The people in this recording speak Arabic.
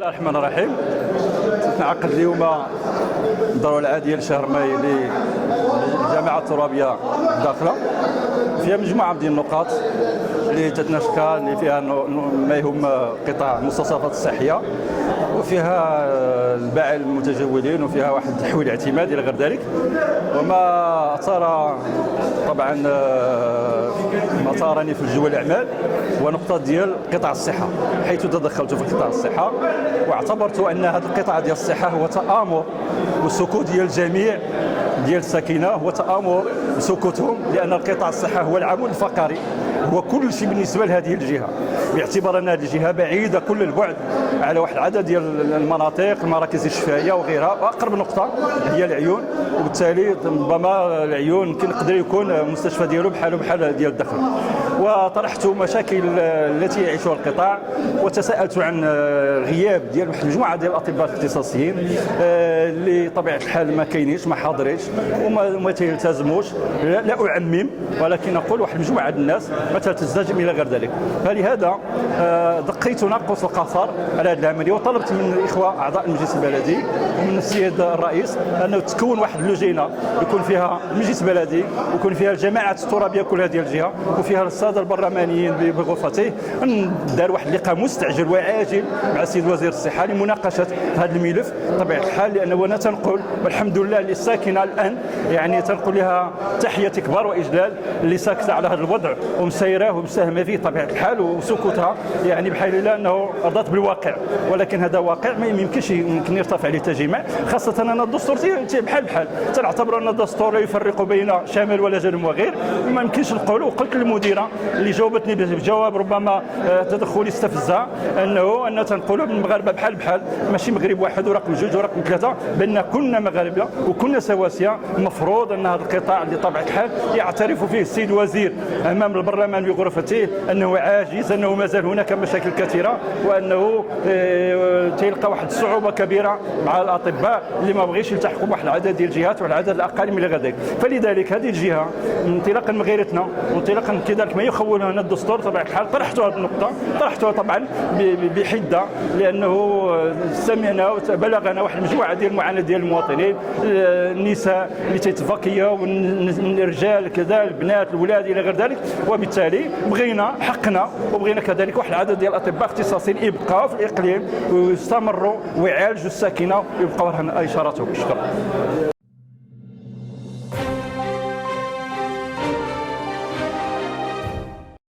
الله الرحمن الرحيم. تنعقد اليوم الدورة العادية لشهر ماي للجامعة الترابية الداخلة، فيها مجموعة من النقاط اللي تتناشى اللي فيها ما يهم قطاع المستصرفات الصحية، وفيها الباعة المتجولين، وفيها واحد تحويل اعتمادي إلى غير ذلك. وما أثار طبعا ما ثارني في الجو الأعمال هو نقطة ديال قطاع الصحة، حيث تدخلت في قطاع الصحة واعتبرت أن هذا القطاع ديال الصحة هو تآمر والسكوت ديال الجميع ديال الساكنة هو تآمر وسكوتهم، لأن القطاع الصحة هو العمود الفقري، هو كل شيء بالنسبة لهذه الجهة، باعتبار أن هذه الجهة بعيدة كل البعد على واحد العدد ديال المناطق، المراكز الشفائية وغيرها، وأقرب نقطة هي العيون، وبالتالي ربما العيون يقدر يكون المستشفى ديالو بحال ديال الدخل. وطرحت مشاكل التي يعيشها القطاع، وتساءلت عن غياب ديال واحد المجموعة ديال الأطباء الاختصاصيين اللي طبيعة الحال ما كاينينش، ما حاضرينش وما تلتزموش. لا أعمم، ولكن أقول واحد المجموعة ديال الناس ما تلتزم إلى غير ذلك. فلهذا دقيت ناقوس القصر على هذه العملية، وطلبت من الإخوة أعضاء المجلس البلدي ومن السيد الرئيس أنه تكون واحد اللجنة يكون فيها المجلس البلدي، ويكون فيها الجماعات الترابية كلها ديال الجهة، وفيها السادة البرلمانيين بغرفته، دار واحد اللقاء مستعجل وعاجل مع السيد وزير الصحة لمناقشة هذا الملف بطبيعة الحال، لأنه أنا تنقل والحمد لله للساكنة الآن، يعني تنقل لها تحية كبار وإجلال اللي ساكتة على هذا الوضع ومسيراه ومساهمة فيه بطبيعة الحال، وسكوتها يعني بحال الله أنه رضت بالواقع، ولكن هذا واقع ما يمكنش يرتفع عليه تجميع، خاصة أن الدستور بحال تنعتبر أن الدستور لا يفرق بين شمال ولا جنوب وغير، ما يمكنش نقولوا. وقلت للمديرة اللي جاوبتني بجواب ربما تدخلي استفزها أن تنقولوا بالمغاربة بحال ماشي مغرب واحد ورقم جوج ورقم ثلاثة، بأن كنا مغاربة وكنا سواسية. المفروض أن هذا القطاع اللي طبيعة الحال يعترف فيه السيد الوزير أمام البرلمان بغرفته أنه عاجز، أنه مازال هناك مشاكل كثيرة، وأنه تلقى واحد الصعوبة كبيرة مع الأطباء اللي ما بغيش يلتحقوا بواحد العدد ديال الجهات والعدد الأقل من غير ذلك. فلذلك هذه الجهة انطلاقا من غيرتنا وانطلاقا كذلك ما يخولنا لنا الدستور بطبيعة الحال طرحتها هذه النقطة، طرحتها طبعا بحدة، لأنه سمعنا وبلغنا واحد المجموعة ديال المعاناة ديال المواطنين، النساء اللي تتفكية والرجال كذا، البنات الأولاد إلى غير ذلك، وبالتالي بغينا حقنا وبغينا كذلك واحد العدد ديال الأطباء اختصاصيين يبقاو في الإقليم ويستمروا ويعالجوا الساكنة ويبقاو لها إشاراتهم. شكرا.